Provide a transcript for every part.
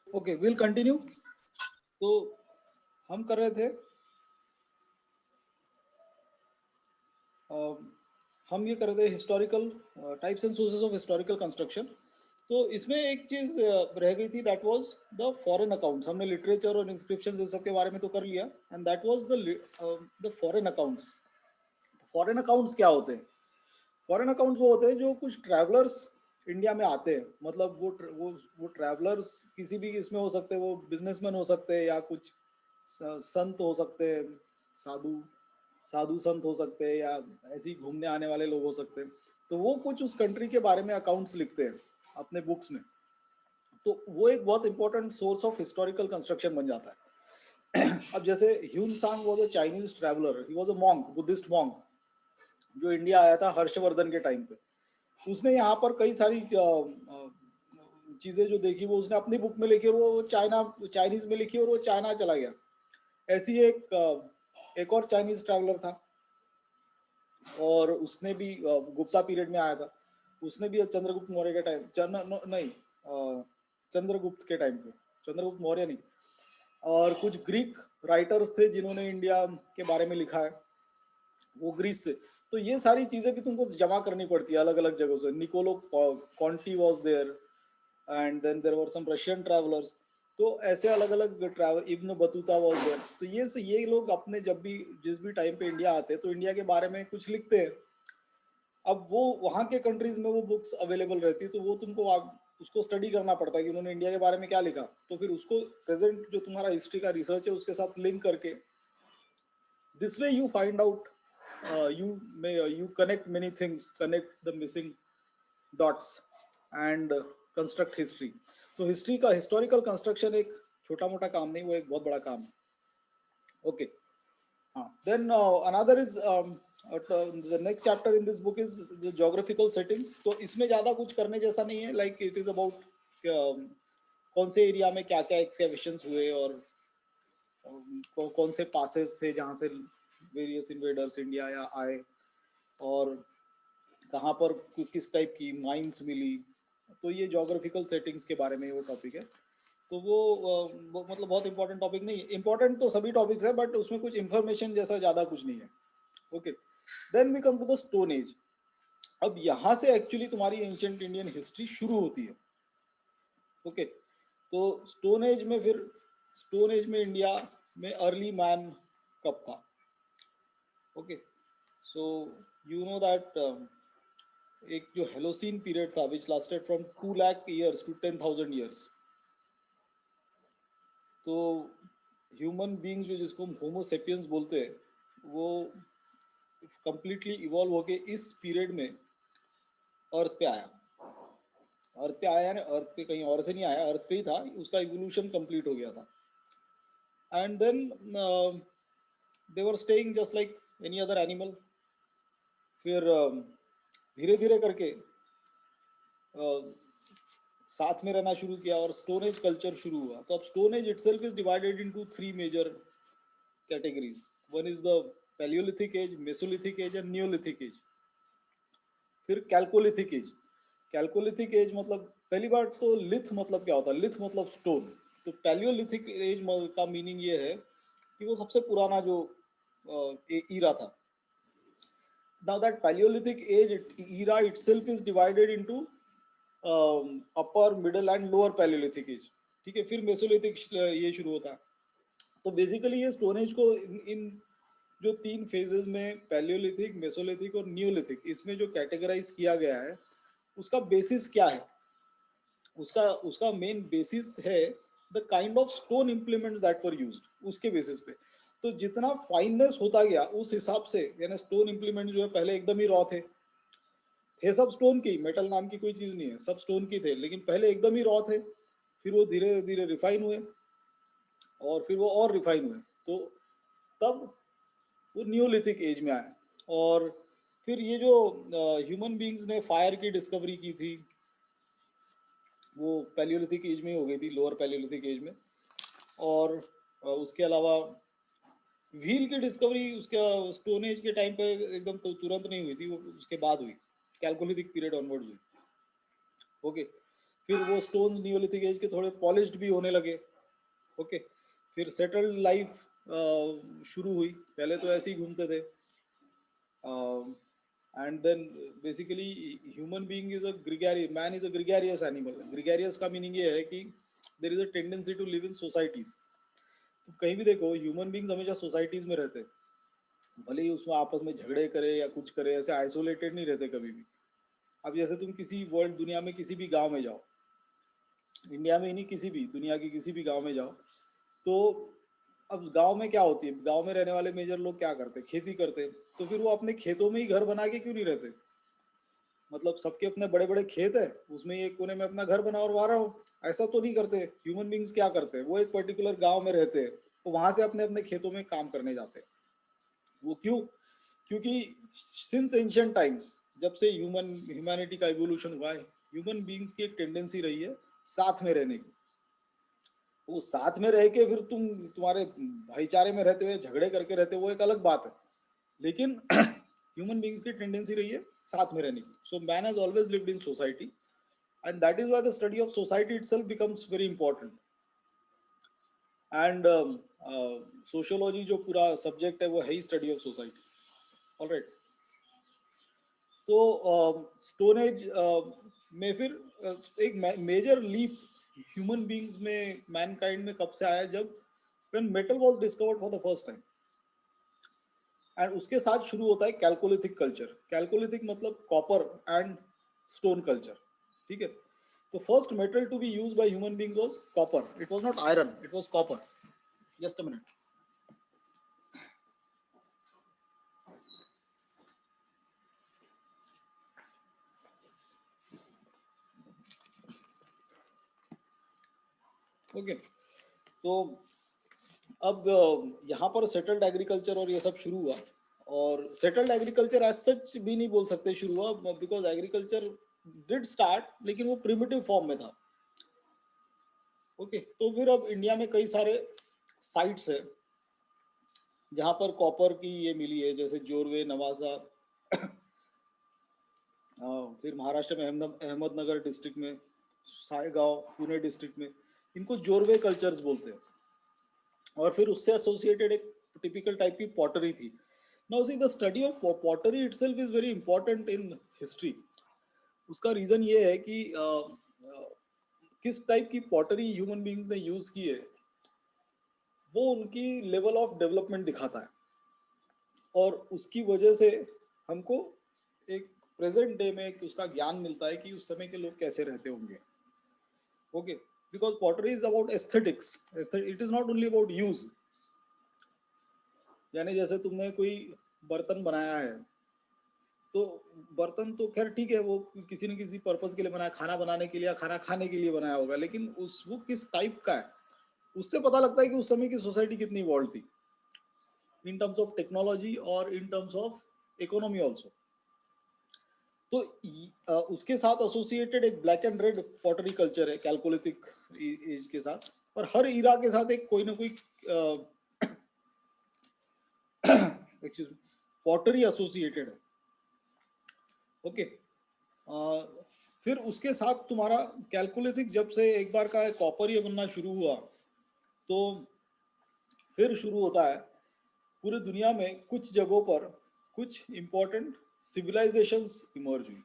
Okay, will continue. तो हम कर रहे थे, अ, हम ये कर रहे थे historical types and sources of historical construction. तो इसमें एक चीज रह गई थी, that was the foreign accounts. हमने लिटरेचर और इंस्क्रिप्शंस ये सब के बारे में तो कर लिया, and that was the foreign accounts. Foreign accounts क्या होते हैं? फॉरेन अकाउंट्स वो होते हैं जो कुछ ट्रैवलर्स इंडिया में आते हैं, मतलब वो ट्रैवलर्स किसी भी इसमें हो सकते हैं, वो बिजनेसमैन हो सकते हैं या कुछ संत हो सकते हैं, साधु साधु संत हो सकते हैं, या ऐसे ही घूमने आने वाले लोग हो सकते हैं। तो वो कुछ उस कंट्री के बारे में अकाउंट्स लिखते हैं अपने बुक्स में। तो वो एक बहुत important source of historical construction बन जाता है। अब जैसे ह्यून सांग was a Chinese traveller, he was a monk, Buddhist monk, जो इंडिया आया था हर्षवर्धन के टाइम पे। उसने यहाँ पर कई सारी चीजें जो देखी वो उसने अपनी बुक में लिखी, और वो चाइना चाइनीज में लिखी, और वो चाइना चला गया। ऐसी एक और चाइनीज ट्रैवलर था, और उसने भी गुप्ता पीरियड में आया था। उसने भी चंद्रगुप्त मौर्य के टाइम नहीं, चंद्रगुप्त के टाइम पे, चंद्रगुप्त मौर्य नहीं। और कुछ ग्रीक राइटर्स थे जिन्होंने इंडिया के बारे में लिखा है, वो ग्रीस से। तो ये सारी चीजें भी तुमको जमा करनी पड़ती है अलग अलग जगहों से। Niccolo Conti was there, and then there were some Russian travellers. तो ऐसे अलग अलग travel, Ibn Battuta was there. तो ये लोग अपने जब भी जिस भी टाइम पे इंडिया आते हैं तो इंडिया के बारे में कुछ लिखते हैं। अब वो वहाँ के कंट्रीज में वो बुक्स अवेलेबल रहती है, तो वो तुमको उसको स्टडी करना पड़ता है कि उन्होंने इंडिया के बारे में क्या लिखा। तो फिर उसको प्रेजेंट जो तुम्हारा हिस्ट्री का रिसर्च है उसके साथ लिंक करके, this way you find out, you connect many things, connect the missing dots, and construct history. तो हिस्ट्री का हिस्टोरिकल कंस्ट्रक्शन एक छोटा मोटा काम नहीं, वो एक बहुत बड़ा काम है। ओके, हाँ। Then another is the next chapter in this book is the geographical settings. तो इसमें ज्यादा कुछ करने जैसा नहीं है, लाइक इट इज अबाउट कौन से एरिया में क्या क्या एक्सकेवेशंस हुए, और कौन से पासेस थे जहाँ से वेरियस इन्वेडर्स इंडिया या आए, और कहाँ पर किस टाइप की माइंस मिली। तो ये जोग्राफिकल सेटिंग्स के बारे में वो टॉपिक है। तो वो मतलब बहुत इंपॉर्टेंट टॉपिक नहीं है। इंपॉर्टेंट तो सभी टॉपिक्स है, बट उसमें कुछ इंफॉर्मेशन जैसा ज़्यादा कुछ नहीं है। Okay, then we come to the stone age. अब यहाँ से एक्चुअली तुम्हारी एंशियंट इंडियन हिस्ट्री शुरू होती है। ओके, तो स्टोन एज में फिर, स्टोन एज में इंडिया में अर्ली मैन कब था? Okay, so you know that एक जो हेलोसीन पीरियड था which lasted from 2 lakh years to 10,000 years. तो ह्यूमन बींग्स जो जिसको हम होमोसेपियंस बोलते हैं, वो कंप्लीटली इवॉल्व होके इस पीरियड में अर्थ पे आया। अर्थ पे आया ना, अर्थ पे कहीं और से नहीं आया, अर्थ पे ही था, उसका इवोल्यूशन कंप्लीट हो गया था। And then they were staying just like any other animal. फिर धीरे धीरे करके साथ में रहना शुरू किया, और स्टोन एज कल्चर शुरू हुआ। तो अब stone age itself is divided into 3 major categories. One is the paleolithic age, mesolithic age and neolithic age. फिर कैल्कोलिथिक एज। कैल्कोलिथिक एज मतलब, पहली बार तो लिथ मतलब क्या होता है? लिथ मतलब स्टोन। तो पैलियोलिथिक एज का मीनिंग ये है कि वो सबसे पुराना जो ईरा था। Now that paleolithic age era itself is divided into upper, middle and lower paleolithic age. ठीक है, फिर मेसोलिथिक ये शुरू होता है। तो बेसिकली ये स्टोन एज को इन जो 3 फेजेस में, पैलियोलिथिक, मेसोलिथिक और नियोलिथिक, इसमें जो कैटेगराइज किया गया है, उसका बेसिस क्या है? उसका उसका मेन बेसिस है the kind of stone implement that were used, उसके बेसिस पे। तो जितना फाइननेस होता गया उस हिसाब से, यानी स्टोन इम्प्लीमेंट जो है पहले एकदम ही रॉ थे सब स्टोन की, मेटल नाम की कोई चीज नहीं है, सब स्टोन की थे, लेकिन पहले एकदम ही रॉ थे। फिर वो धीरे धीरे रिफाइन हुए, और फिर वो और रिफाइन हुए। तो तब वो न्यूलिथिक एज में आए। और फिर ये जो ह्यूमन बींग्स ने फायर की डिस्कवरी की थी, वो पैलियोलिथिक एज में ही हो गई थी, लोअर पैलियोलिथिक एज में। और उसके अलावा व्हील की डिस्कवरी उसका स्टोन एज के टाइम पे एकदम तो तुरंत नहीं हुई थी, वो उसके बाद हुई, कैलकोलिथिक पीरियड ऑनवर्ड्स हुई। ओके, फिर वो स्टोन्स नियोलिथिक एज के थोड़े पॉलिश्ड भी होने लगे। ओके, फिर सेटल्ड लाइफ शुरू हुई, पहले तो ऐसे ही घूमते थे। And then basically human being is a gregarious, man is a gregarious animal. Gregarious का मीनिंग ये है कि there is a tendency to live in societies. तो कहीं भी देखो ह्यूमन बीइंग्स हमेशा सोसाइटीज में रहते हैं, भले ही उसमें आपस में झगड़े करे या कुछ करे, ऐसे आइसोलेटेड नहीं रहते कभी भी। अब जैसे तुम किसी वर्ल्ड दुनिया में किसी भी गांव में जाओ, इंडिया में ही नहीं, किसी भी दुनिया के किसी भी गांव में जाओ, तो अब गांव में क्या होती है, गांव में रहने वाले मेजर लोग क्या करते हैं, खेती करते हैं। तो फिर वो अपने खेतों में ही घर बना के क्यों नहीं रहते? मतलब सबके अपने बड़े बड़े खेत है, उसमें एक कोने में अपना घर बना और वहां रहो, ऐसा तो नहीं करते। ह्यूमन बींग्स क्या करते हैं, वो एक पर्टिकुलर गांव में रहते हैं, तो वहां से अपने अपने खेतों में काम करने जाते हैं। वो क्यों? क्योंकि सिंस एंशिएंट टाइम्स, जब से ह्यूमैनिटी का इवोल्यूशन हुआ है, ह्यूमन बींग्स की एक टेंडेंसी रही है साथ में रहने की। वो साथ में रह के फिर तुम्हारे भाईचारे में रहते हुए झगड़े करके रहते, वो एक अलग बात है। लेकिन ह्यूमन बींग्स की टेंडेंसी रही है साथ में रहने की। So man has always lived in society, and that is why the study of society itself becomes very important. And sociology जो पूरा सब्जेक्ट है वो है ही स्टडी ऑफ सोसाइटी। ऑलराइट, तो स्टोन एज में फिर एक मेजर लीप ह्यूमन बींग्स में, मैनकाइंड में कब से आया, जब when metal was discovered for the first time. And उसके साथ शुरू होता है कैल्कोलिथिक कल्चर। कैल्कोलिथिक मतलब कॉपर एंड स्टोन कल्चर, ठीक है। तो first metal to be used by human beings was copper. It was not iron, it was copper. Just a minute. Okay, तो अब यहाँ पर सेटल्ड एग्रीकल्चर और ये सब शुरू हुआ। और सेटल्ड एग्रीकल्चर एज सच भी नहीं बोल सकते शुरू हुआ, बिकॉज एग्रीकल्चर डिड स्टार्ट, लेकिन वो प्रिमिटिव फॉर्म में था। ओके, तो फिर अब इंडिया में कई सारे साइट्स है जहाँ पर कॉपर की ये मिली है, जैसे जोरवे, नवासा, फिर महाराष्ट्र में अहमदनगर डिस्ट्रिक्ट में, सायगांव पुणे डिस्ट्रिक्ट में, इनको जोरवे कल्चर्स बोलते हैं। और फिर उससे एसोसिएटेड एक टिपिकल टाइप की पॉटरी थी। Now see the study of pottery itself is very important in history. उसका रीजन ये है कि किस टाइप की पॉटरी ह्यूमन बींग्स ने यूज की है, वो उनकी लेवल ऑफ डेवलपमेंट दिखाता है। और उसकी वजह से हमको एक प्रेजेंट डे में उसका ज्ञान मिलता है कि उस समय के लोग कैसे रहते होंगे। Okay, because pottery is about aesthetics, it is not only about use. यानी जैसे तुमने कोई बर्तन बनाया है, तो बर्तन तो खैर ठीक है, वो किसी न किसी पर्पज के लिए बनाया, खाना बनाने के लिए या खाना खाने के लिए बनाया होगा, लेकिन उस वो किस टाइप का है, उससे पता लगता है कि उस समय की सोसाइटी कितनी इवॉल्व थी इन टर्म्स ऑफ टेक्नोलॉजी और in terms of economy also. तो उसके साथ एसोसिएटेड एक black and red pottery culture है कैलकोलिथिक एज के साथ, और हर इरा के साथ एक कोई ना कोई एक्सक्यूज मी पॉटरी एसोसिएटेड है। ओके, फिर उसके साथ तुम्हारा कैलकुलेटिक जब से एक बार का कॉपर ये बनना शुरू हुआ, तो फिर शुरू होता है पूरी दुनिया में कुछ जगहों पर कुछ इंपॉर्टेंट सिविलाइजेशंस इमर्ज हुई।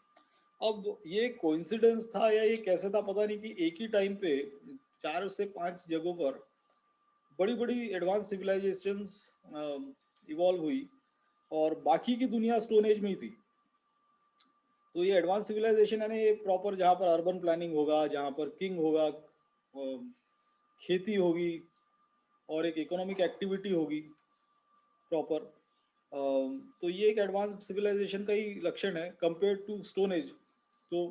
अब ये कोइंसिडेंस था या ये कैसे था पता नहीं, कि एक ही टाइम पे 4 से 5 जगहों पर बड़ी बड़ी एडवांस सिविलाइजेशंस इवॉल्व हुई, और बाकी की दुनिया स्टोन एज में ही थी। तो ये एडवांस सिविलाइजेशन है ना, ये प्रॉपर जहाँ पर अर्बन प्लानिंग होगा, जहाँ पर किंग होगा, खेती होगी, और एक इकोनॉमिक एक्टिविटी होगी प्रॉपर। तो ये एक एडवांस सिविलाइजेशन का ही लक्षण है कंपेयर टू स्टोन एज। तो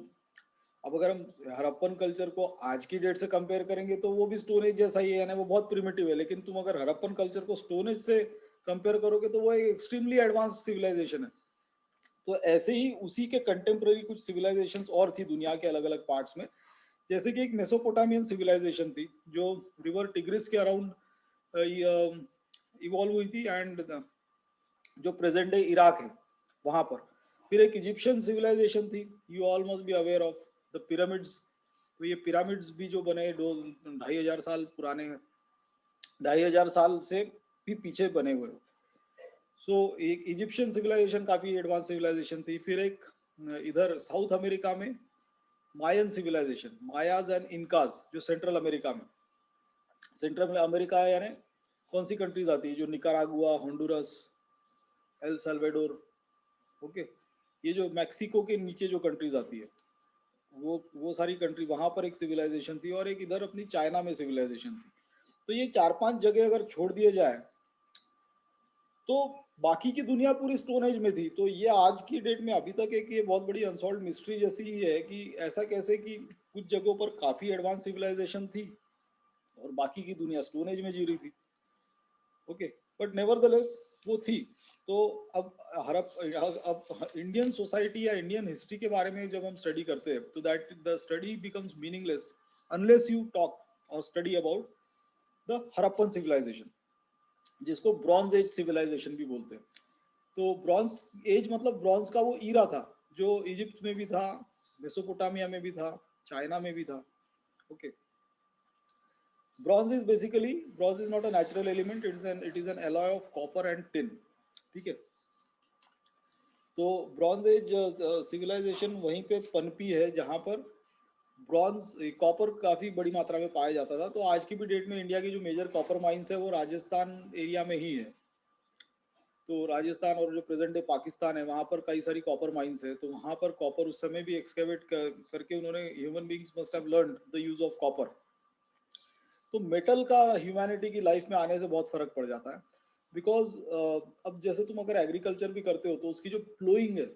अब अगर हम हड़प्पन कल्चर को आज की डेट से कंपेयर करेंगे तो वो भी स्टोन एज जैसा ही है, यानी वो बहुत प्रिमिटिव है। लेकिन तुम अगर हड़प्पन कल्चर को स्टोन एज से कंपेयर करोगे तो वो एक एक्सट्रीमली एडवांस सिविलाइजेशन है। तो ऐसे ही उसी के कंटेम्प्रेरी कुछ सिविलाइजेशंस और थी दुनिया के अलग अलग पार्ट्स में। जैसे कि एक मेसोपोटामियन सिविलाइजेशन थी जो रिवर टिग्रिस के अराउंड इवॉल्व हुई थी, एंड जो प्रेजेंट डे इराक है वहां पर। फिर एक इजिप्शियन सिविलाइजेशन थी, you all must be aware of the pyramids तो ये पिरामिड्स भी जो बने 2,500 साल पुराने, 2,500 साल से भी पीछे बने हुए। सो एक इजिप्शियन सिविलाइजेशन काफी एडवांस सिविलाइजेशन थी। फिर एक इधर साउथ अमेरिका में मायन सिविलाइजेशन, मायाज एंड इनकाज, जो सेंट्रल अमेरिका में, सेंट्रल अमेरिका है यानी कौन सी कंट्रीज आती है, जो Nicaragua, Honduras, El Salvador, okay, ये जो मैक्सिको के नीचे जो कंट्रीज आती है, वो सारी कंट्री, वहां पर एक सिविलाइजेशन थी, और एक इधर अपनी चाइना में सिविलाइजेशन थी। तो ये 4-5 जगह अगर छोड़ दिए जाए तो बाकी की दुनिया पूरी स्टोन एज में थी। तो ये आज की डेट में अभी तक एक ये बहुत बड़ी अनसॉल्व मिस्ट्री जैसी ही है कि ऐसा कैसे कि कुछ जगहों पर काफी एडवांस सिविलाइजेशन थी और बाकी की दुनिया स्टोन एज में जी रही थी। ओके, बट नेवरदलेस वो थी। तो अब अब इंडियन सोसाइटी या इंडियन हिस्ट्री के बारे में जब हम स्टडी करते हैं तो that the study becomes meaningless unless you talk और study about the Harappan civilization, जिसको ब्रॉन्ज एज सिविलाइजेशन भी बोलते हैं। तो ब्रॉन्ज एज मतलब ब्रॉन्ज का वो ईरा था जो इजिप्ट में भी था, मेसोपोटामिया में भी था, चाइना में भी था। Okay, bronze is not a natural element, it is an alloy of copper and tin, ठीक है। तो ब्रॉन्ज एज सिविलाइजेशन वहीं पे पनपी है जहां पर ब्रॉन्ज कॉपर काफी बड़ी मात्रा में पाया जाता था। तो आज की भी डेट में इंडिया की जो मेजर कॉपर माइंस है वो राजस्थान एरिया में ही है। तो राजस्थान और जो प्रेजेंट डे पाकिस्तान है वहां पर कई सारी कॉपर माइंस है। तो वहां पर कॉपर उस समय भी एक्सकेवेट करके उन्होंने, human beings must have learned the use of copper. तो मेटल का ह्यूमैनिटी की लाइफ में आने से बहुत फर्क पड़ जाता है। बिकॉज अब जैसे तुम अगर एग्रीकल्चर भी करते हो तो उसकी जो प्लोइंग है,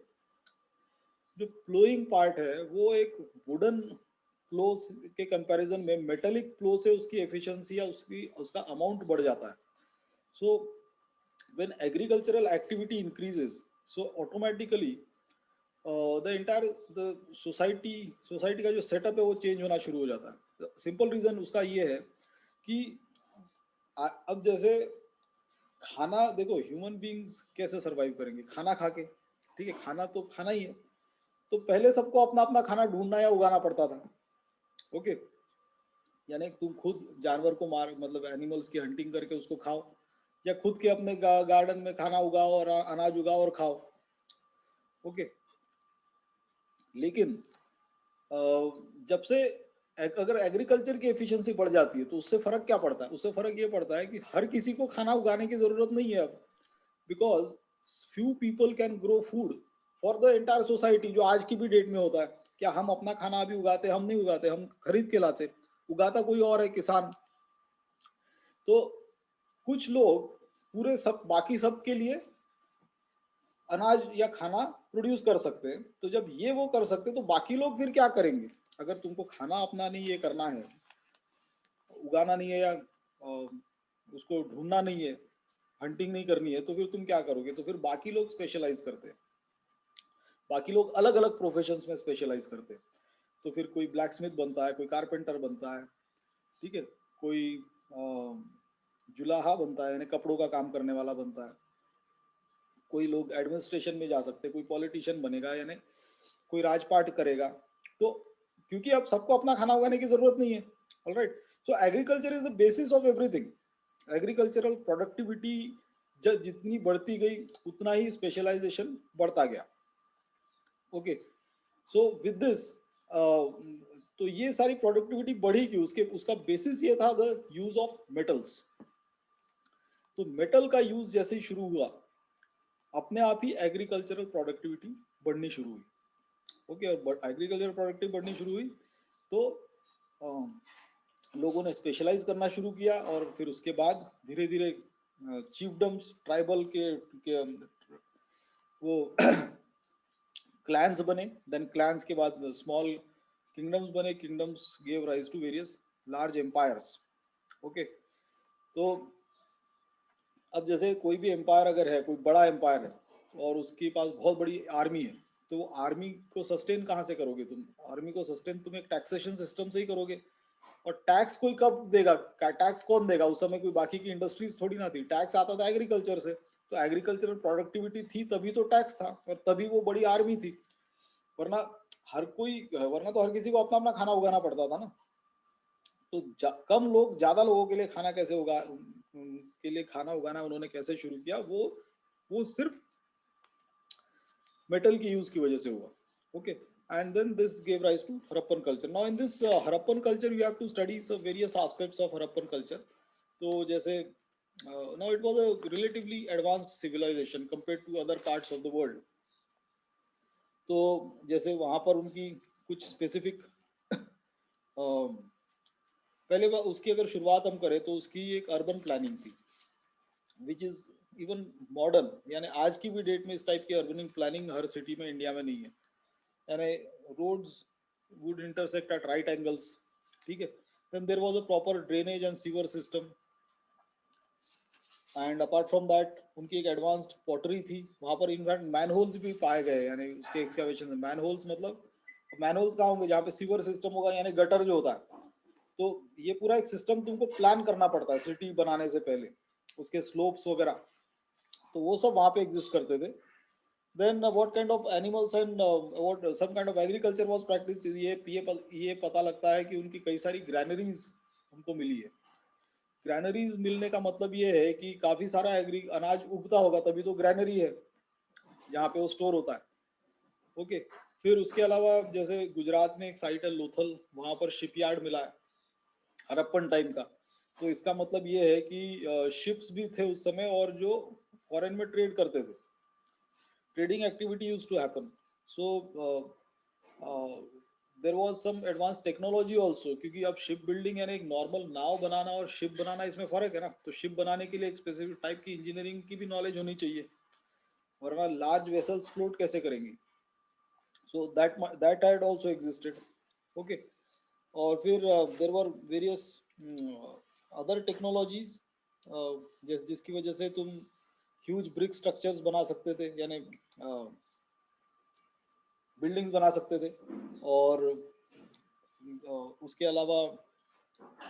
जो प्लोइंग पार्ट है, वो एक वुडन प्लो के कंपैरिजन में मेटेलिक प्लो से उसकी एफिशिएंसी या उसका अमाउंट बढ़ जाता है। So when agricultural activity increases, so automatically the entire the society का जो सेटअप है वो चेंज होना शुरू हो जाता है। सिंपल रीजन उसका ये है कि अब जैसे खाना देखो, ह्यूमन बींग्स कैसे सरवाइव करेंगे, खाना खा के, ठीक है, खाना तो खाना ही है। तो पहले सबको अपना अपना खाना ढूंढना या उगाना पड़ता था। ओके, यानी तुम खुद जानवर को मार, मतलब एनिमल्स की हंटिंग करके उसको खाओ, या खुद के अपने गार्डन में खाना उगाओ और अनाज उगाओ और खाओ। ओके, लेकिन जब से अगर एग्रीकल्चर की एफिशिएंसी बढ़ जाती है तो उससे फर्क क्या पड़ता है? उससे फर्क ये पड़ता है कि हर किसी को खाना उगाने की जरूरत नहीं है अब, because few people can grow food for the entire society, जो आज की भी डेट में होता है। क्या हम अपना खाना अभी उगाते? हम नहीं उगाते, हम खरीद के लाते। उगाता कोई और है, किसान। तो कुछ लोग पूरे सब, बाकी सब के लिए अनाज या खाना प्रोड्यूस कर सकते हैं। तो जब ये वो कर सकते हैं तो बाकी लोग फिर क्या करेंगे? अगर तुमको खाना अपना नहीं ये करना है, उगाना नहीं है, या उसको ढूंढना नहीं है, हंटिंग नहीं करनी है, तो फिर तुम क्या करोगे? तो फिर बाकी लोग स्पेशलाइज करते हैं, बाकी लोग अलग अलग प्रोफेशंस में स्पेशलाइज करते हैं। तो फिर कोई ब्लैक स्मिथ बनता है, कोई कारपेंटर बनता है, ठीक है, कोई जुलाहा बनता है यानी कपड़ों का काम करने वाला बनता है, कोई लोग एडमिनिस्ट्रेशन में जा सकते हैं, कोई पॉलिटिशियन बनेगा यानी कोई राजपाट करेगा। तो क्योंकि अब सबको अपना खाना उगाने की जरूरत नहीं है। Alright, so agriculture is the basis of everything. Agricultural productivity जितनी बढ़ती गई उतना ही स्पेशलाइजेशन बढ़ता गया। ओके, सो विद दिस तो ये सारी प्रोडक्टिविटी बढ़ी क्यों? उसका बेसिस ये था द यूज ऑफ मेटल्स। तो मेटल का यूज जैसे ही शुरू हुआ, अपने आप ही एग्रीकल्चरल प्रोडक्टिविटी बढ़नी शुरू हुई। ओके, और एग्रीकल्चर प्रोडक्टिविटी बढ़नी शुरू हुई तो लोगों ने स्पेशलाइज करना शुरू किया, और फिर उसके बाद धीरे धीरे चीफडम्स, ट्राइबल के वो क्लैंस बने। देन क्लैंस के बाद स्मॉल किंगडम्स बने। Kingdoms gave rise to various large empires. Okay, तो अब जैसे कोई भी एम्पायर अगर है, कोई बड़ा एम्पायर है और उसके पास बहुत बड़ी आर्मी है, तो आर्मी को सस्टेन कहाँ से करोगे तुम? आर्मी को सस्टेन तुम एक टैक्सेशन सिस्टम से ही करोगे। और टैक्स कोई कब देगा? टैक्स कौन देगा? उस समय कोई बाकी की इंडस्ट्रीज थोड़ी ना थी, टैक्स आता था एग्रीकल्चर से। तो एग्रीकल्चरल प्रोडक्टिविटी थी तभी तो टैक्स था, और तभी वो बड़ी आर्मी थी। वरना हर कोई, वरना तो हर किसी को अपना अपना खाना उगाना पड़ता था ना। तो कम लोग ज्यादा लोगों के लिए खाना कैसे के लिए खाना उगाना उन्होंने कैसे शुरू किया, वो सिर्फ मेटल की यूज की वजह से हुआ। Okay, and then this gave rise to Harappan culture. Now in this Harappan culture you have to study various aspects of Harappan culture. तो जैसे now it was a relatively advanced civilization compared to other parts of the world. तो जैसे वहाँ पर उनकी कुछ specific पहले उसकी अगर शुरुआत हम करें तो उसकी एक अर्बन प्लानिंग थी विच इज इवन मॉडर्न, यानी आज की भी डेट में इस टाइप की अर्बन प्लानिंग हर सिटी में इंडिया में नहीं है। यानी roads would intersect at right angles, ठीक है। Then there was a proper drainage and sewer system, and apart from that उनकी एक एडवांस्ड पॉटरी थी। वहाँ पर इनफैक्ट मैनहोल्स भी पाए गए, यानी उसके एक्सकैवेशन में। मैनहोल्स मतलब मैनहोल्स कहाँ होंगे, जहाँ पे सीवर सिस्टम होगा, यानी गटर जो होता है। तो ये पूरा एक सिस्टम तुमको प्लान करना पड़ता है सिटी बनाने से पहले, उसके स्लोप्स वगैरह, तो वो सब वहाँ पे एग्जिस्ट करते थे। Then what kind of animals and what some kind of agriculture was practised, ये पता लगता है कि उनकी कई सारी ग्रैनरीज उनको मिली है। ग्रैनरीज मिलने का मतलब ये है कि काफी सारा एग्री अनाज उगता होगा, तभी तो ग्रैनरी है जहाँ पे वो स्टोर होता है। ओके, फिर उसके अलावा जैसे गुजरात में एक साइट है लोथल, वहां पर शिपयार्ड मिला है हड़प्पन टाइम का। तो इसका मतलब ये है कि शिप्स भी थे उस समय, और जो फॉरेन में ट्रेड करते थे, trading activity used to happen. So there was some advance technology also, क्योंकि अब शिप बिल्डिंग यानी एक नॉर्मल नाव बनाना और शिप बनाना, इसमें फर्क है ना। तो शिप बनाने के लिए एक स्पेसिफिक टाइप की इंजीनियरिंग की भी नॉलेज होनी चाहिए, वरना लार्ज वेसल्स फ्लोट कैसे करेंगी। So that had also existed. Okay, और फिर there were various other technologies जिसकी वजह से तुम ह्यूज ब्रिक स्ट्रक्चर्स बना सकते थे, यानी बिल्डिंग्स बना सकते थे। और उसके अलावा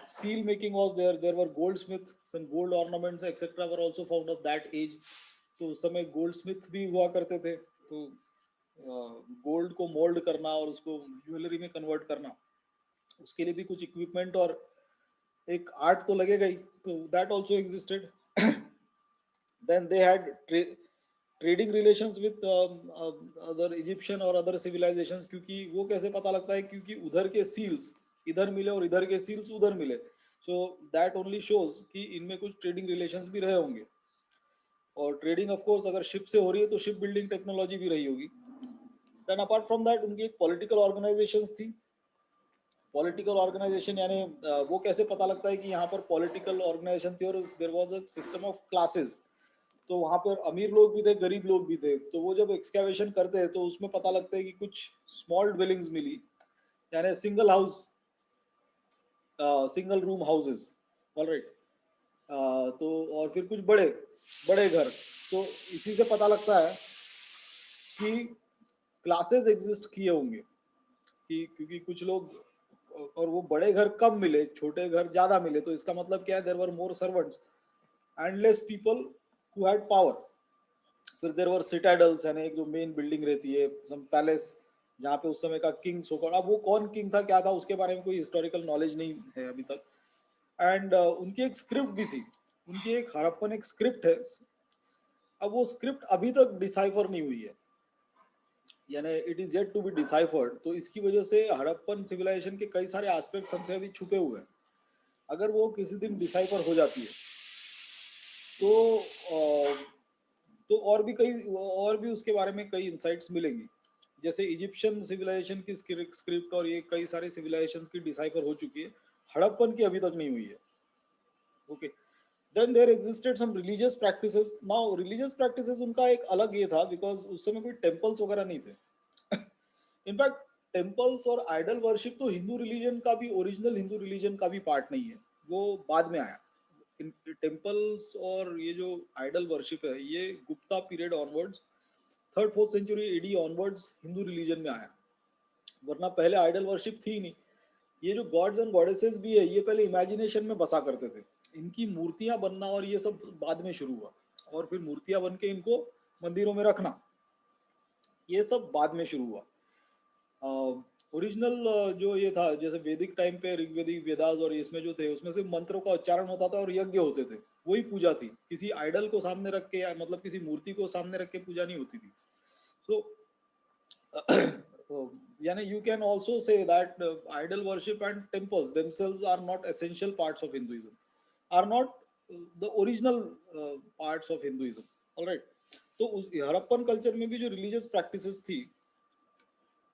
seal making was there were goldsmith, some gold ornaments etc were also found of that age। तो उस समय गोल्ड स्मिथ भी हुआ करते थे। तो गोल्ड को मोल्ड करना और उसको ज्वेलरी में कन्वर्ट करना, उसके लिए भी कुछ इक्विपमेंट और एक आर्ट तो लगेगा ही, तो that also existed. Then they had trading relations with other Egyptian और अदर सिविलाइजेशंस, क्योंकि वो कैसे पता लगता है, क्योंकि उधर के सील्स इधर मिले और इधर के सील्स उधर मिले। सो दैट ओनली शोज कि इनमें कुछ ट्रेडिंग रिलेशंस भी रहे होंगे। और ट्रेडिंग ऑफ कोर्स अगर शिप से हो रही है तो शिप बिल्डिंग टेक्नोलॉजी भी रही होगी। देन अपार्ट फ्रॉम दैट उनकी एक पॉलिटिकल ऑर्गेनाइजेशंस थी। पॉलिटिकल ऑर्गेनाइजेशन यानी वो कैसे पता लगता है कि यहाँ पर पॉलिटिकल ऑर्गेनाइजेशन थी और there was a system of classes. तो वहां पर अमीर लोग भी थे, गरीब लोग भी थे। तो वो जब एक्सकैवेशन करते हैं तो उसमें पता लगता है कि कुछ स्मॉल ड्वेलिंग्स मिली, यानी single house, single room houses, alright. तो और फिर कुछ बड़े बड़े घर। तो इसी से पता लगता है कि क्लासेस एग्जिस्ट किए होंगे, कि क्योंकि कुछ लोग, और वो बड़े घर कम मिले, छोटे घर ज्यादा मिले। तो इसका मतलब क्या है, there were more servants and less people who had power. फिर देर वर सिटाडल्स, यानी एक जो मेन बिल्डिंग रहती है, सम पैलेस, जहाँ पे उस समय का किंग सोकर, अब वो कौन किंग था क्या था उसके बारे में कोई हिस्टोरिकल नॉलेज नहीं है अभी तक। एंड उनकी एक स्क्रिप्ट भी थी, उनकी एक हड़प्पन एक स्क्रिप्ट है। अब वो स्क्रिप्ट अभी तक डिसाइफर नहीं हुई है, यानी it is yet to be deciphered. तो इसकी वजह से हड़प्पन सिविलाइजेशन के कई सारे एस्पेक्ट्स हमसे अभी छुपे हुए हैं। अगर वो किसी दिन डिसाइफर हो जाती है तो और भी कई, और भी उसके बारे में कई इंसाइट्स मिलेंगी। जैसे इजिप्शियन सिविलाइजेशन की स्क्रिप्ट और ये कई सारे सिविलाइजेशंस की डिसाइफर हो चुकी है, हड़प्पन की अभी तक नहीं हुई है। Okay, then there existed some religious practices. Now religious practices उनका एक अलग ये था, बिकॉज उस समय कोई टेम्पल्स वगैरह नहीं थे। इनफैक्ट टेम्पल्स और आइडल वर्शिप तो हिंदू रिलीजन का भी, ओरिजिनल हिंदू रिलीजन का भी पार्ट नहीं है, वो बाद में आया। टेम्पल्स और ये जो आइडल वर्शिप है, ये Gupta period onwards, third fourth century AD onwards Hindu religion में आया, वरना पहले आइडल वर्शिप थी नहीं। ये जो गॉड्स एंड गॉडेसेस भी है, ये पहले इमेजिनेशन में बसा करते थे। इनकी मूर्तियां बनना और ये सब बाद में शुरू हुआ, और फिर मूर्तियां बन के इनको मंदिरों में रखना, ये सब बाद में शुरू हुआ। ओरिजिनल जो ये था, जैसे वैदिक टाइम पे ऋग्वेदिक वेदास और इसमें जो थे, उसमें से मंत्रों का उच्चारण होता था और यज्ञ होते थे, वही पूजा थी। किसी आइडल को सामने रख के, या मतलब किसी मूर्ति को सामने रख के पूजा नहीं होती थी। सो यानी you can also say that idol worship and temples themselves are not essential parts of Hinduism, are not the original parts of Hinduism. All right. तो उस हड़प्पन कल्चर में भी जो रिलीजियस प्रैक्टिसेस थी,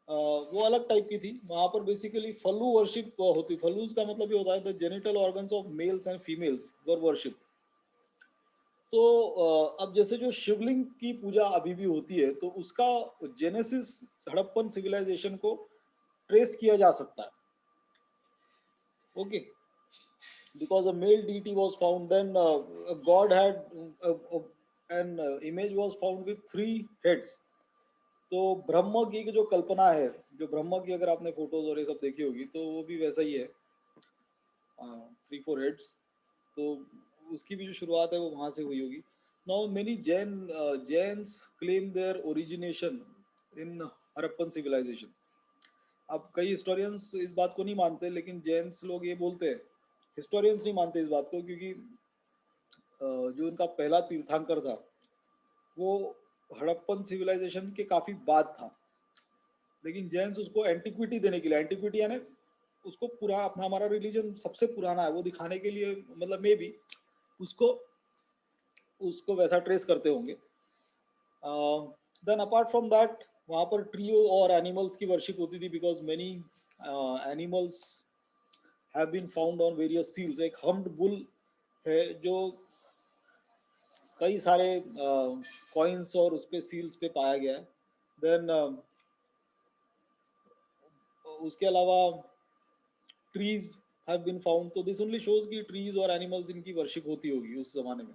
वो अलग टाइप की थी। वहां पर बेसिकली फल्लू वर्शिप होती। फल्लूज का मतलब ये होता है the genital organs of males and females were worship. तो अब जैसे जो शिवलिंग की पूजा अभी भी होती है, तो उसका जेनेसिस हड़प्पन सिविलाइजेशन को ट्रेस किया जा सकता है। Okay, because a male deity was found, then god had an image was found with 3 heads. तो ब्रह्म की जो कल्पना है, जो ब्रह्म की अगर आपने फोटोज और ये सब देखी होगी, तो वो भी वैसा ही है, 3-4 हेड्स। तो उसकी भी जो शुरुआत है वो वहां से हुई होगी। Now many Jains claim their origination in Harappan civilization. अब कई हिस्टोरियंस इस बात को नहीं मानते, लेकिन जैन्स लोग ये बोलते हैं, हिस्टोरियंस नहीं मानते इस बात को, क्योंकि जो उनका पहला तीर्थंकर था वो हड़प्पन सिविलाइजेशन के काफी बाद था। लेकिन जैन्स उसको एंटिक्विटी देने के लिए, एंटिक्विटी यानी उसको पूरा अपना, हमारा रिलीजन सबसे पुराना है वो दिखाने के लिए, मतलब मे बी उसको उसको वैसा ट्रेस करते होंगे। देन अपार्ट फ्रॉम दैट, वहाँ पर ट्रियो और एनिमल्स की वर्शिप होती थी, because many animals have been found on various seals. एक हम्ड बुल है जो कई सारे कॉइन्स और उस पे सील्स पे पाया गया है। देन उसके अलावा ट्रीज हैव बीन फाउंड। तो दिस ओनली शोज कि ट्रीज और एनिमल्स इनकी वर्शिप होती होगी उस जमाने में।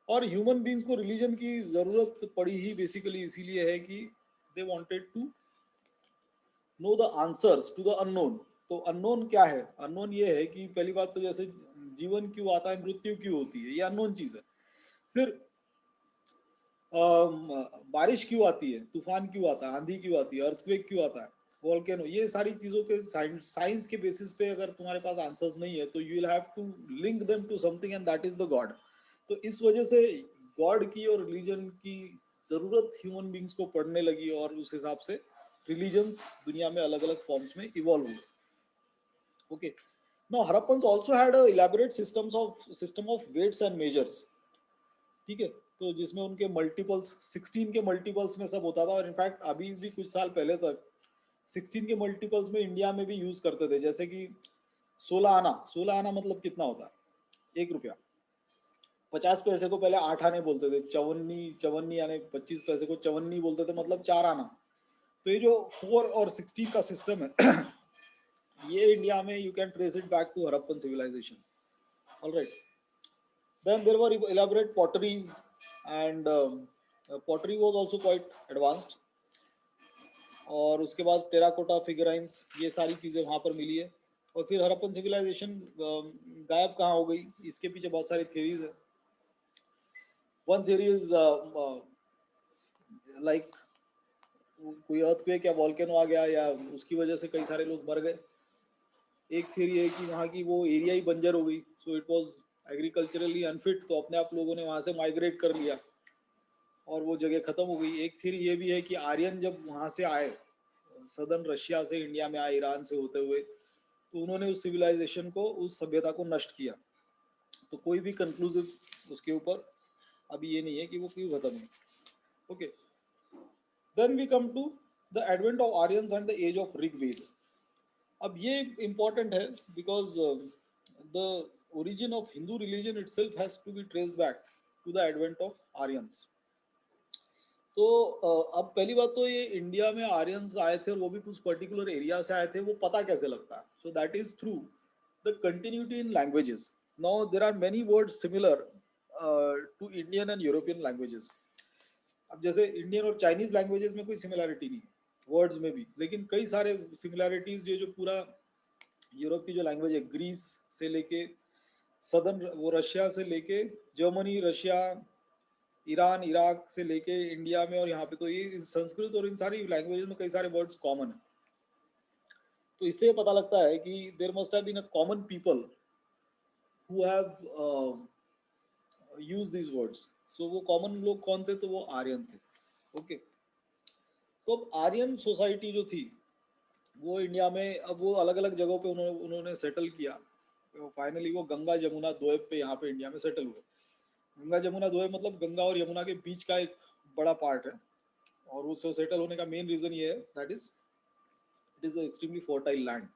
और ह्यूमन बींग्स को रिलीजन की जरूरत पड़ी ही बेसिकली इसीलिए है कि they wanted to know the answers to the unknown. तो अननोन क्या है? अननोन ये है कि पहली बात तो जैसे जीवन क्यों आता है, मृत्यु क्यों होती है, ये अननोन चीज है। फिर बारिश क्यों आती है, तूफान क्यों आता है, आंधी क्यों आती है, अर्थक्वेक क्यों आता है, वोल्केनो, ये सारी चीजों के साइंस के बेसिस पे अगर तुम्हारे पास आंसर्स नहीं है, तो you will have to link them to something, and that is the god. तो इस वजह से गॉड की और रिलीजन की जरूरत ह्यूमन बींग्स को पढ़ने लगी, और उस हिसाब से रिलीजन्स दुनिया में अलग अलग फॉर्म्स में इवॉल्व हुए। Okay, now Harappans also had a elaborate system of weights and measures. ठीक है, तो जिसमें उनके मल्टीपल्स, 16 के मल्टीपल्स में सब होता था। और इनफैक्ट अभी भी कुछ साल पहले तक 16 के मल्टीपल्स में इंडिया में भी यूज करते थे। जैसे कि 16 आना, 16 आना मतलब कितना होता है? 1 रुपया। 50 पैसे को पहले 8 आने बोलते थे, चवन्नी, चवन्नी यानी 25 पैसे को चवन्नी बोलते थे, मतलब 4 आना। तो ये जो 4 और 16 का सिस्टम है ये इंडिया में you can trace it back to Harappan civilization. Alright, then there were elaborate potteries, and pottery was also quite advanced। और उसके बाद टेराकोटा फिगराइंस, ये सारी चीज़ें वहाँ पर मिली है। और फिर हड़प्पन सिविलाइजेशन गायब कहाँ हो गई, इसके पीछे बहुत सारी थ्योरीज है। वन थ्योरी इज लाइक कोई अर्थक्वेक या वॉल्केनो आ गया, या उसकी वजह से कई सारे लोग मर गए। एक थ्योरी है कि वहाँ की वो एरिया ही बंजर हो गई, so it was agriculturally unfit, तो अपने आप लोगों ने वहाँ से माइग्रेट कर लिया और वो जगह खत्म हो गई। एक थ्योरी ये भी है कि आर्यन जब वहाँ से आए, सदर्न रशिया से इंडिया में आए, ईरान से होते हुए, तो उन्होंने उस सिविलाइजेशन को, उस सभ्यता को नष्ट किया। तो कोई भी कंक्लूसिव उसके ऊपर अभी ये नहीं है कि वो क्यों खत्म है। Okay, then we come to the advent of Aryans and the age of Rigveda. अब ये इम्पॉर्टेंट है, because the origin of Hindu religion itself has to be traced back to the advent of Aryans. तो अब पहली बात तो ये इंडिया में आर्यंस आए थे और वो भी कुछ पर्टिकुलर एरिया से आए थे, वो पता कैसे लगता है? So that is through the continuity in languages. Now there are many words similar to Indian and European languages. अब जैसे इंडियन और चाइनीज लैंग्वेजेस में कोई सिमिलैरिटी नहीं है वर्ड्स में भी, लेकिन कई सारे सिमिलैरिटीज ये जो पूरा यूरोप की जो लैंग्वेज है, ग्रीस से लेके सदर्न वो रशिया से लेके जर्मनी, रशिया, ईरान, इराक से लेके इंडिया में और यहाँ पे, तो ये संस्कृत और इन सारी लैंग्वेजेस में कई सारे वर्ड्स कॉमन है। तो इससे ये पता लगता है कि there must have been a common people who have use this words. So वो कॉमन लोग कौन थे? तो वो आर्यन थे। ओके, तो अब आर्यन सोसाइटी जो थी वो इंडिया में, अब वो अलग अलग जगहों पे उन्होंने उन्होंने सेटल किया। तो फाइनली वो गंगा जमुना द्वीप पे यहाँ पे इंडिया में सेटल हुए। गंगा जमुना द्वीप मतलब गंगा और यमुना के बीच का एक बड़ा पार्ट है, और उससे सेटल होने का मेन रीजन ये है that is it is extremely fertile land.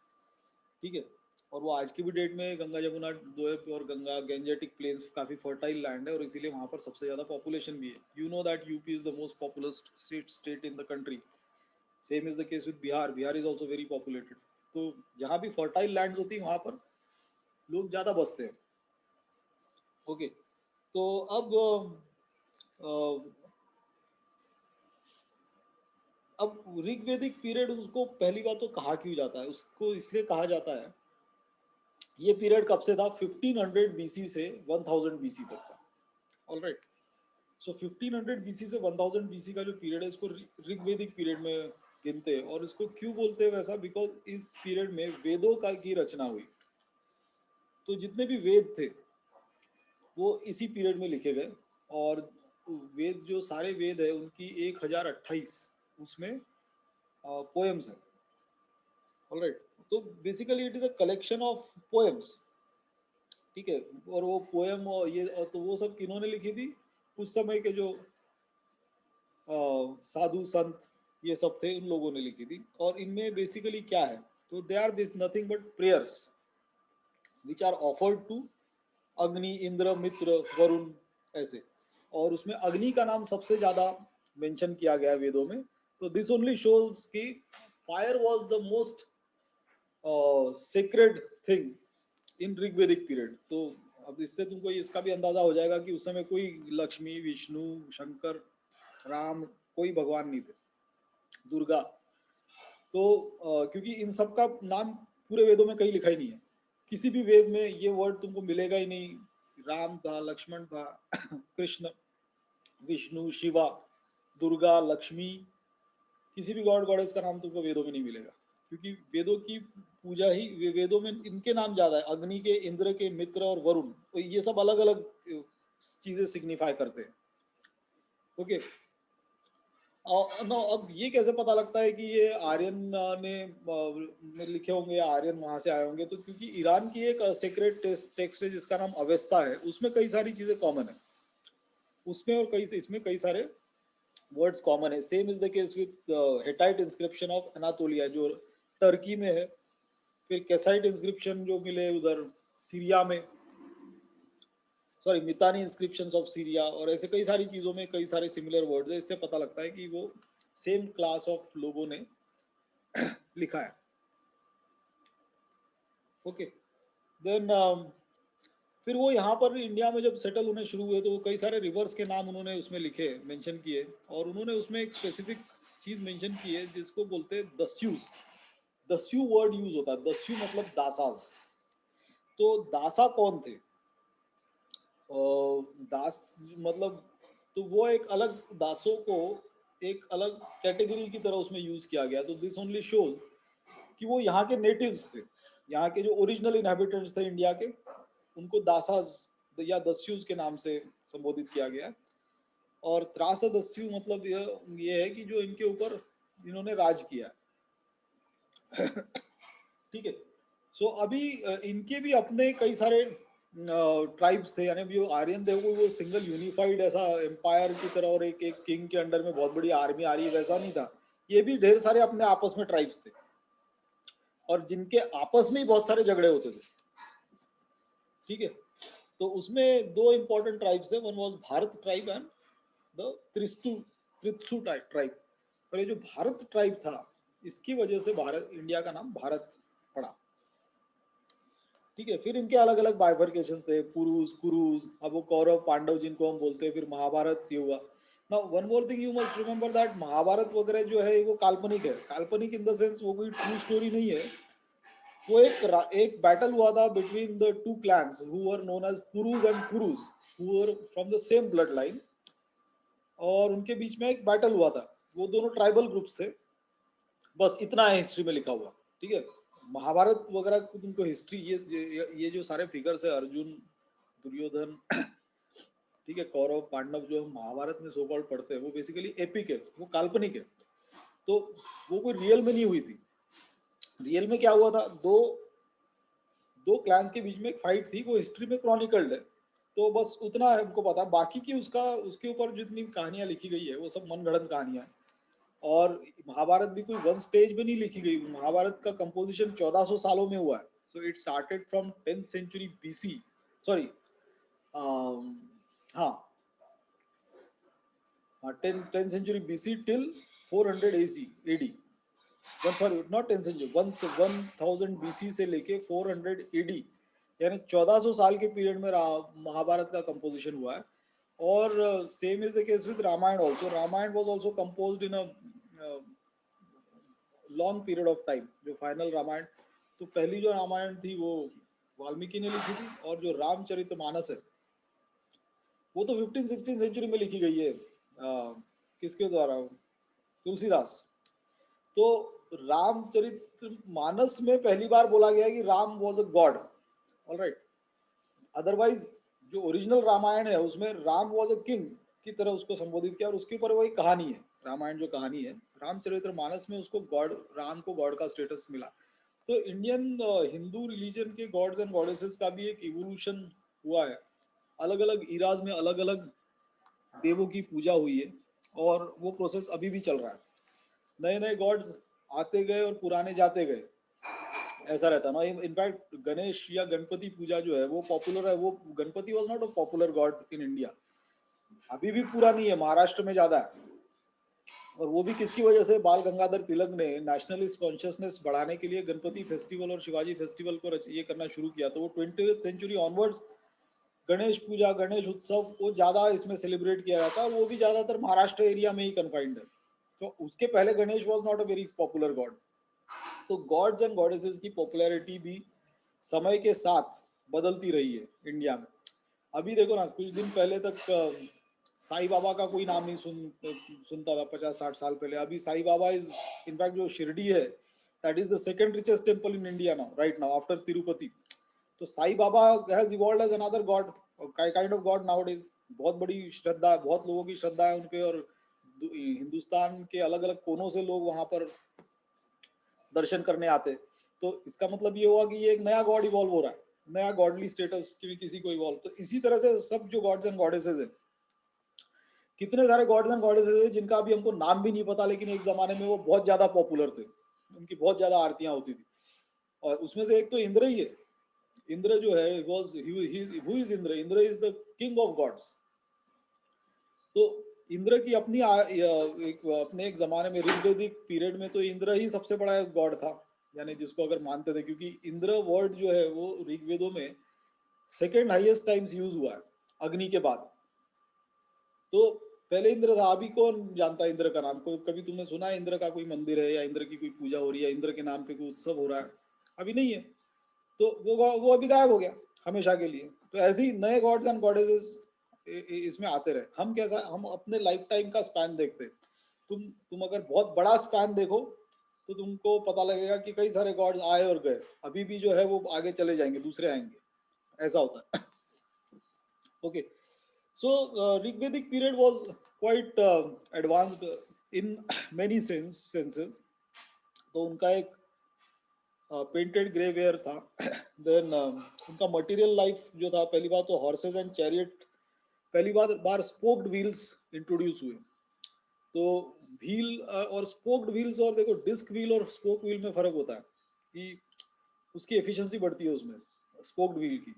ठीक है, और वो आज की भी डेट में गंगा जमुना द्वीप और गंगा गैंजेटिक प्लेन्स काफी फर्टाइल लैंड है, और इसीलिए वहाँ पर सबसे ज्यादा पॉपुलेशन भी है। You know that UP is the most populous state in the country. Same is the case with Bihar. Bihar is also very populated. तो जहाँ भी फर्टाइल लैंड होती है वहाँ पर लोग ज्यादा बसते हैं। ओके, तो अब ऋग्वेदिक पीरियड उसको पहली बात तो कहा क्यों जाता है? उसको इसलिए कहा जाता है, ये पीरियड कब से था? 1500 बीसी से 1000 बीसी तक का। ऑलराइट, सो 1500 बीसी से 1000 बीसी का जो पीरियड है इसको ऋग्वेदिक पीरियड में गिनते हैं। और इसको क्यों बोलते हैं वैसा? बिकॉज इस पीरियड में वेदों का की रचना हुई। तो जितने भी वेद थे वो इसी पीरियड में लिखे गए। और वेद, जो सारे वेद है उनकी 1028 उसमें पोएम्स है। ऑलराइट, तो basically it is a collection of poems. ठीक है, और वो पोएम और ये तो वो सब किन्होंने लिखी थी? उस समय के जो साधु संत ये सब थे, उन लोगों ने लिखी थी। और इनमें बेसिकली क्या है? तो they are nothing but prayers which are offered to Agni, Indra, मित्र, वरुण, ऐसे। और उसमें अग्नि का नाम सबसे ज्यादा मेंशन किया गया है वेदों में। तो दिस ओनली शोज कि fire was the most sacred thing in Rigvedic period. तो अब इससे तुमको इसका भी अंदाजा हो जाएगा कि उस समय कोई लक्ष्मी, विष्णु, शंकर, राम, कोई भगवान नहीं थे, दुर्गा। तो क्योंकि इन सब का नाम पूरे वेदों में कहीं लिखा ही नहीं है। किसी भी वेद में ये वर्ड तुमको मिलेगा ही नहीं। राम था, लक्ष्मण था, कृष्ण, विष्णु, शिवा, दुर्गा, लक्ष्मी, किसी भी गॉड गॉडेस का नाम तुमको वेदों में नहीं मिलेगा। क्योंकि वेदों की पूजा ही वेदों में इनके नाम ज्यादा है, अग्नि के, इंद्र के, मित्र और वरुण। तो ये सब अलग अलग चीजें सिग्निफाई करते हैं। ओके, नो, अब ये कैसे पता लगता है कि ये आर्यन ने लिखे होंगे या आर्यन वहां से आए होंगे? तो क्योंकि ईरान की एक सीक्रेट टेक्स्ट है जिसका नाम अवेस्ता है, उसमें कई सारी चीजें कॉमन है। उसमें और कई इसमें कई सारे वर्ड्स कॉमन है। Same is the case with Hittite inscription of Anatolia जो टर्की में है। फिर कैसाइट इंस्क्रिप्शन जो मिले उधर सीरिया में, sorry, Mitani inscription of Syria, और ऐसे कई सारी चीजों में कई सारे सिमिलर वर्ड्स है। इससे पता लगता है कि वो सेम क्लास ऑफ लोगों ने लिखा है। ओके, देन फिर वो यहाँ पर इंडिया में जब सेटल होने शुरू हुए तो वो कई सारे रिवर्स के नाम उन्होंने उसमें लिखे, मेंशन किए। और उन्होंने उसमें एक स्पेसिफिक चीज मेंशन की है जिसको बोलते हैं दस्यूज। दस्यू वर्ड यूज होता है। दस्यू मतलब दासाज। तो दासा कौन थे? दास मतलब, तो वो एक अलग, दासों को एक अलग कैटेगरी की तरह उसमें यूज किया गया। तो दिस ओनली शोज कि वो यहाँ के नेटिव्स थे, यहाँ के जो ओरिजिनल इनहेबिटेंट्स थे इंडिया के, उनको दासाज या दस्यूज के नाम से संबोधित किया गया। और त्रासदस्यु मतलब ये है कि जो इनके ऊपर इन्होंने राज किया। ठीक है, सो अभी इनके भी अपने कई सारे ट्राइब्स थे, यानी जो आर्यन थे वो सिंगल यूनिफाइड ऐसा एम्पायर की तरह और एक किंग के अंडर में बहुत बड़ी आर्मी आ रही है वैसा नहीं था। ये भी ढेर सारे अपने आपस में ट्राइब्स थे, और जिनके आपस में ही बहुत सारे झगड़े होते थे। ठीक है, तो उसमें दो इंपॉर्टेंट ट्राइब्स थे, one was Bharat tribe and the Tritsu tribe. और ये जो भारत ट्राइब था, इसकी वजह से भारत, इंडिया का नाम भारत पड़ा। ठीक है, फिर इनके अलग अलग बाइफर्केशन थे, पुरुष, कुरुज, अब वो कौरव, पांडव जिनको हम बोलते हैं, फिर महाभारत ये हुआ। Now one more thing you must remember that Mahabharata वगैरह जो है वो काल्पनिक है। काल्पनिक इन द सेंस वो कोई ट्रू स्टोरी नहीं है। वो एक बैटल हुआ था between the two clans who were known as Purus and Kurus, who were from the same blood line. और उनके बीच में एक बैटल हुआ था। वो दोनों ट्राइबल ग्रुप्स थे। बस इतना है हिस्ट्री में लिखा हुआ। ठीक है, महाभारत वगैरह को तुमको हिस्ट्री, ये जो सारे फिगर्स है, अर्जुन, दुर्योधन, ठीक है, कौरव पांडव, जो हम महाभारत में सो कॉल्ड पढ़ते हैं, वो बेसिकली एपिक है, वो काल्पनिक है। तो वो कोई रियल में नहीं हुई थी। रियल में क्या हुआ था, दो दो क्लैंस के बीच में एक फाइट थी, वो हिस्ट्री में क्रॉनिकल्ड है। तो बस उतना है हमको पता, बाकी की उसका उसके ऊपर जितनी कहानियां लिखी गई है वो सब मनगढ़ंत कहानियां हैं। और महाभारत भी कोई वन स्टेज में नहीं लिखी गई, महाभारत का कंपोजिशन 1400 सालों में हुआ है। So it started from 10th century BC, sorry, हाँ, 10th century BC till 400 AC AD, one, sorry not 10th century, 1000 BC से लेके 400 एडी, यानी 1400 साल के पीरियड में महाभारत का कंपोजिशन हुआ है। और same is the case with Ramayana also. Ramayana was also composed in a long period of time. जो फाइनल रामायण, तो पहली जो रामायण थी वो वाल्मीकि ने लिखी थी, और जो रामचरितमानस है वो तो 15-16 सेंचुरी में लिखी गई है। किसके द्वारा, तुलसीदास। तो रामचरितमानस में पहली बार बोला गया कि Ram was a God, alright. Otherwise जो ओरिजिनल रामायण है उसमें राम वॉज अ किंग की तरह उसको संबोधित किया, और उसके ऊपर वही कहानी है, रामायण जो कहानी है। रामचरितमानस में उसको गॉड, राम को गॉड का स्टेटस मिला। तो इंडियन हिंदू रिलीजन के गॉड्स एंड गॉडेसेस का भी एक इवोल्यूशन हुआ है। अलग अलग इराज में अलग अलग देवों की पूजा हुई है, और वो प्रोसेस अभी भी चल रहा है। नए नए गॉड्स आते गए और पुराने जाते गए, ऐसा रहता ना। इनफैक्ट गणेश या गणपति पूजा जो है वो पॉपुलर है। वो Ganpati was not a popular God in India, अभी भी पूरा नहीं है, महाराष्ट्र में ज्यादा है। और वो भी किसकी वजह से, बाल गंगाधर तिलक ने नेशनलिस्ट कॉन्शियसनेस बढ़ाने के लिए गणपति फेस्टिवल और शिवाजी फेस्टिवल को ये करना शुरू किया। तो वो 20th सेंचुरी ऑनवर्ड्स गणेश पूजा, गणेश उत्सव वो ज्यादा इसमें सेलिब्रेट किया जाता है, और वो भी ज्यादातर महाराष्ट्र एरिया में ही कन्फाइंड है। तो उसके पहले Ganesh was not a very popular God. तो गॉड्स एंड गॉडेसेस की पॉपुलैरिटी भी समय के साथ बदलती रही है इंडिया में। अभी देखो ना, कुछ दिन पहले तक साईं बाबा का कोई नाम नहीं सुनता था, 50-60 साल पहले। अभी साईं बाबा इज, इनफैक्ट जो शिरडी है, that is the second richest temple in India now, right now, after Tirupati. तो Sai Baba has evolved as another god, kind of god nowadays. बहुत बड़ी श्रद्धा, बहुत लोगों की श्रद्धा है उनपे, और हिंदुस्तान के अलग अलग कोनों से लोग वहां पर दर्शन करने आते। तो इसका मतलब ये हुआ कि ये एक नया गॉड इवॉल्व हो रहा है, नया गॉडली स्टेटस की भी किसी को इवॉल्व। तो इसी तरह से सब जो गॉड्स एंड गॉडेसेस है, कितने सारे गॉड्स एंड गॉडेसेस है जिनका अभी हमको नाम भी नहीं पता, लेकिन एक जमाने में वो बहुत ज्यादा पॉपुलर थे, उनकी बहुत ज्यादा आरतियां होती थी। और उसमें से एक तो इंद्र ही है। इंद्र जो है, was who is Indra, Indra is the king of gods. तो इंद्र की अपनी अपने एक जमाने में, ऋग्वेदिक पीरियड में, तो इंद्र ही सबसे बड़ा गॉड था, यानी जिसको अगर मानते थे, क्योंकि इंद्र वर्ड जो है वो ऋग्वेदों में सेकेंड हाईएस्ट टाइम्स यूज हुआ है अग्नि के बाद। तो पहले इंद्र था, अभी कौन जानता है इंद्र का नाम? कोई कभी तुमने सुना है इंद्र का कोई मंदिर है, या इंद्र की कोई पूजा हो रही है, इंद्र के नाम पे कोई उत्सव हो रहा है? अभी नहीं है। तो वो अभी गायब हो गया हमेशा के लिए। तो ऐसे ही नए गॉड्स एंड गॉडेसेस इसमें आते रहे। हम कैसा, हम अपने लाइफ टाइम का स्पैन देखते। तुम अगर बहुत बड़ा स्पैन देखो तो तुमको पता लगेगा कि कई सारे गॉड्स आए और गए, अभी भी जो है वो आगे चले जाएंगे, दूसरे आएंगे, ऐसा होता है। Okay, so Rigvedic period was quite advanced in many senses. तो उनका एक पेंटेड ग्रेवेयर था। देन उनका मटेरियल लाइफ जो था, पहली बार तो हॉर्सेस एंड चैरियट, पहली बार स्पोक्ड व्हील्स इंट्रोड्यूस हुए। तो व्हील और स्पोक्ड व्हील्स, और देखो डिस्क व्हील और स्पोक व्हील में फर्क होता है कि उसकी एफिशिएंसी बढ़ती है उसमें, स्पोक्ड व्हील की।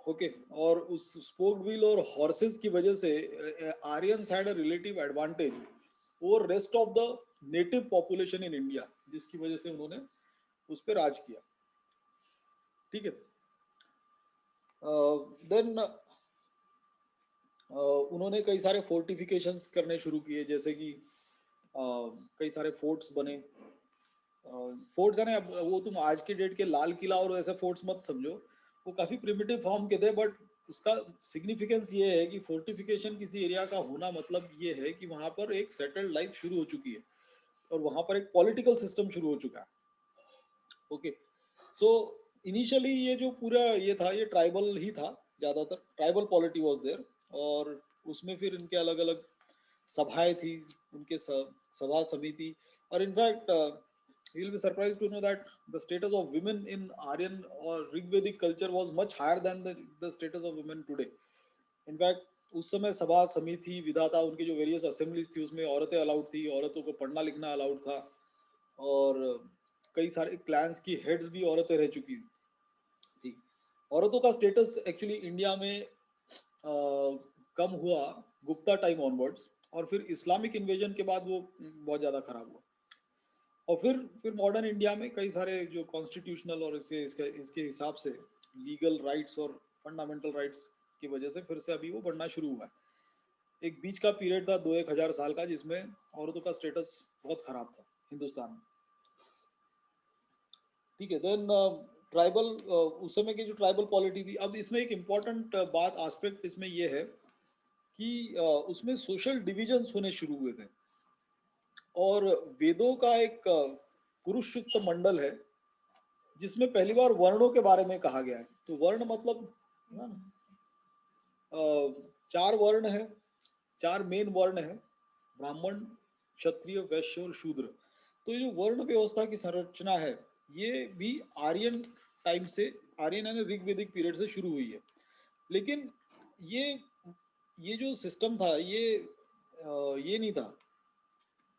ओके, और उस स्पोक्ड व्हील और हॉर्सेस की वजह से Aryans had a relative advantage over rest of the native population in India, जिसकी वजह से उन्होंने उस पर राज किया। ठीक है। देन उन्होंने कई सारे फोर्टिफिकेशंस करने शुरू किए, जैसे कि कई सारे फोर्ट्स बने। फोर्ट्स है ना, अब वो तुम आज के डेट के लाल किला और ऐसे फोर्ट्स मत समझो, वो काफी प्रिमिटिव फॉर्म के थे। बट उसका सिग्निफिकेंस ये है कि फोर्टिफिकेशन किसी एरिया का होना मतलब ये है कि वहां पर एक सेटल्ड लाइफ शुरू हो चुकी है, और वहां पर एक पॉलिटिकल सिस्टम शुरू हो चुका है। ओके, सो इनिशियली ये जो पूरा ये था, ये ट्राइबल ही था, ज़्यादातर ट्राइबल पॉलिटी वाज देयर, और उसमें फिर इनके अलग अलग सभाएं थी, उनके सभा समिति, और in fact you will be surprised to know that the status of women in Aryan or Rigvedic culture was much higher than the status of women today. In fact उस समय सभा समिति विधाता उनकी जो वेरियस असेंबलीज थी उसमें औरतें अलाउड थी, औरतों को पढ़ना लिखना अलाउड था, और कई सारे क्लैंस की हेड्स भी औरतें रह चुकी थी। औरतों का स्टेटस एक्चुअली इंडिया में कम हुआ गुप्ता टाइम ऑनवर्ड्स, और फिर इस्लामिक इन्वेजन के बाद वो बहुत ज़्यादा खराब हुआ, और फिर मॉडर्न इंडिया में कई सारे जो कॉन्स्टिट्यूशनल और इसके हिसाब से लीगल राइट्स और फंडामेंटल राइट्स की वजह से फिर से अभी वो बढ़ना शुरू हुआ है। एक बीच का पीरियड था 2-1 हज़ार साल का, जिसमें औरतों का स्टेटस बहुत खराब था हिंदुस्तान में। ठीक है, देन ट्राइबल, उस समय की जो ट्राइबल पॉलिटी थी, अब इसमें एक इम्पॉर्टेंट बात एस्पेक्ट इसमें ये है कि उसमें सोशल डिविजन्स होने शुरू हुए थे, और वेदों का एक पुरुषोत्त मंडल है जिसमें पहली बार वर्णों के बारे में कहा गया है। तो वर्ण मतलब चार वर्ण है, चार मेन वर्ण है, ब्राह्मण, क्षत्रिय, वैश्य और शूद्र। तो ये जो वर्ण व्यवस्था की संरचना है, ये भी आर्यन टाइम से, आर्यन यानी ऋग्वेदिक पीरियड से शुरू हुई है। लेकिन ये ये जो सिस्टम था, ये नहीं था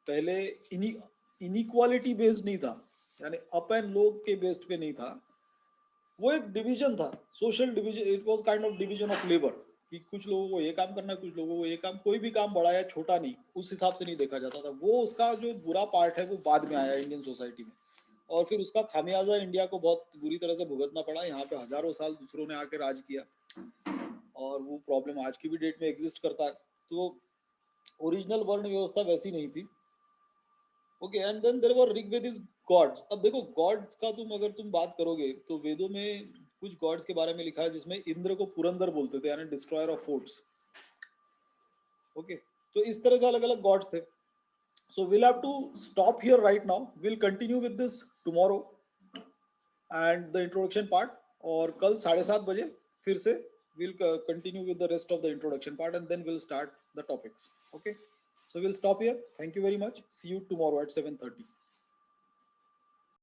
पहले, इनइक्वालिटी बेस्ड नहीं था, यानी अप एंड लो के बेस्ड पे नहीं था। वो एक डिवीजन था, social division, it was kind of division of labour, कि कुछ लोगों को ये काम करना है, कुछ लोगों को ये काम, कोई भी काम बड़ा या छोटा नहीं, उस हिसाब से नहीं देखा जाता था। वो उसका जो बुरा पार्ट है वो बाद में आया इंडियन सोसाइटी में, और फिर उसका खामियाजा इंडिया को बहुत बुरी तरह से भुगतना पड़ा। यहाँ पे हजारों साल दूसरों ने आके राज किया, और वो प्रॉब्लम आज की भी डेट में एग्जिस्ट करता है। तो ओरिजिनल वर्ण व्यवस्था वैसी नहीं थी। Okay, and then there were Rigvedic gods. अब देखो, गॉड्स का अगर तुम बात करोगे तो वेदों में कुछ गॉड्स के बारे में लिखा है, जिसमें इंद्र को पुरंदर बोलते थे, यानी डिस्ट्रॉयर ऑफ फोर्ट्स। ओके, तो इस तरह से अलग अलग गॉड्स थे। So will have to stop here right now, will continue with this tomorrow and the introduction part, और कल 7:30 बजे फिर से will continue with the rest of the introduction part, and then will start the topics. Okay, so we'll stop here. Thank you very much. See you tomorrow at 7:30.